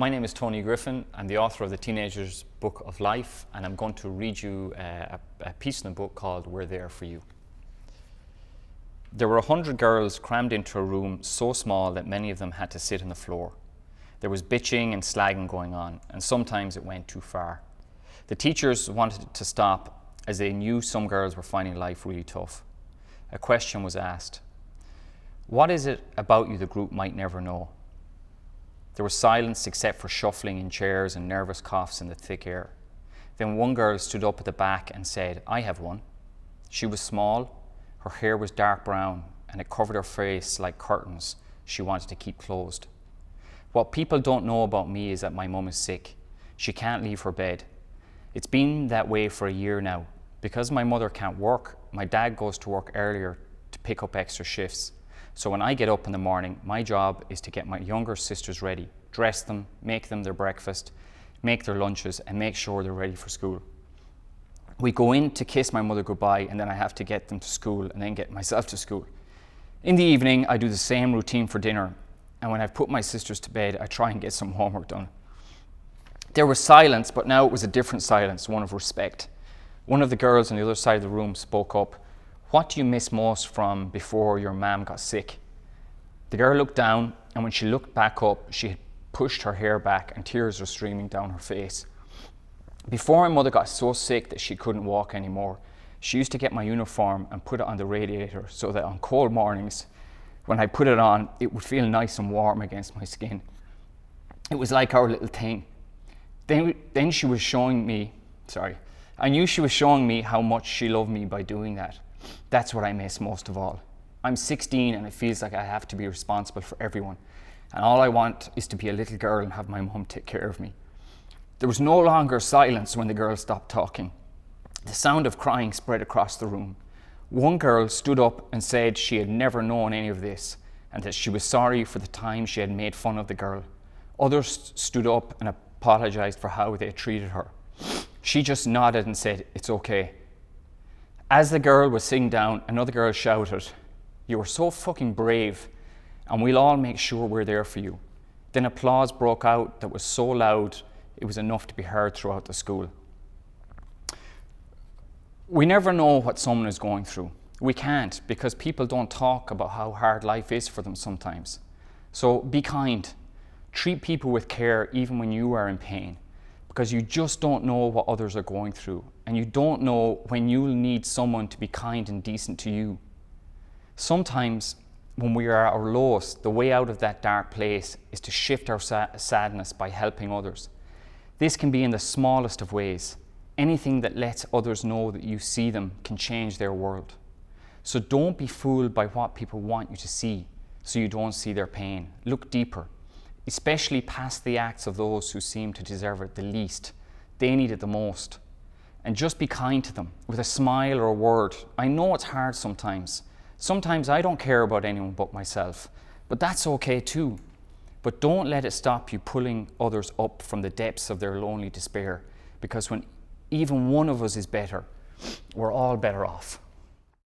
My name is Tony Griffin. I'm the author of the Teenager's Book of Life, and I'm going to read you a piece in the book called We're There For You. There were 100 girls crammed into a room so small that many of them had to sit on the floor. There was bitching and slagging going on, and sometimes it went too far. The teachers wanted it to stop as they knew some girls were finding life really tough. A question was asked: what is it about you the group might never know? There was silence except for shuffling in chairs and nervous coughs in the thick air. Then one girl stood up at the back and said, "I have one." She was small, her hair was dark brown, and it covered her face like curtains she wanted to keep closed. "What people don't know about me is that my mum is sick. She can't leave her bed. It's been that way for a year now. Because my mother can't work, my dad goes to work earlier to pick up extra shifts. So when I get up in the morning, my job is to get my younger sisters ready, dress them, make them their breakfast, make their lunches, and make sure they're ready for school. We go in to kiss my mother goodbye, and then I have to get them to school and then get myself to school. In the evening, I do the same routine for dinner, and when I've put my sisters to bed, I try and get some homework done." There was silence, but now it was a different silence, one of respect. One of the girls on the other side of the room spoke up. "What do you miss most from before your mum got sick?" The girl looked down, and when she looked back up, she had pushed her hair back and tears were streaming down her face. "Before my mother got so sick that she couldn't walk anymore, she used to get my uniform and put it on the radiator so that on cold mornings, when I put it on, it would feel nice and warm against my skin. It was like our little thing. Then she was showing me, I knew she was showing me how much she loved me by doing that. That's what I miss most of all. I'm 16 and it feels like I have to be responsible for everyone. And all I want is to be a little girl and have my mum take care of me." There was no longer silence when the girl stopped talking. The sound of crying spread across the room. One girl stood up and said she had never known any of this and that she was sorry for the time she had made fun of the girl. Others stood up and apologized for how they had treated her. She just nodded and said, "It's okay." As the girl was sitting down, another girl shouted, "You are so fucking brave, and we'll all make sure we're there for you." Then applause broke out that was so loud it was enough to be heard throughout the school. We never know what someone is going through. We can't, because people don't talk about how hard life is for them sometimes. So be kind. Treat people with care even when you are in pain, because you just don't know what others are going through, and you don't know when you'll need someone to be kind and decent to you. Sometimes when we are at our lowest, the way out of that dark place is to shift our sadness by helping others. This can be in the smallest of ways. Anything that lets others know that you see them can change their world. So don't be fooled by what people want you to see, so you don't see their pain. Look deeper, especially past the acts of those who seem to deserve it the least. They need it the most. And just be kind to them with a smile or a word. I know it's hard sometimes. Sometimes I don't care about anyone but myself, but that's okay too. But don't let it stop you pulling others up from the depths of their lonely despair, because when even one of us is better, we're all better off.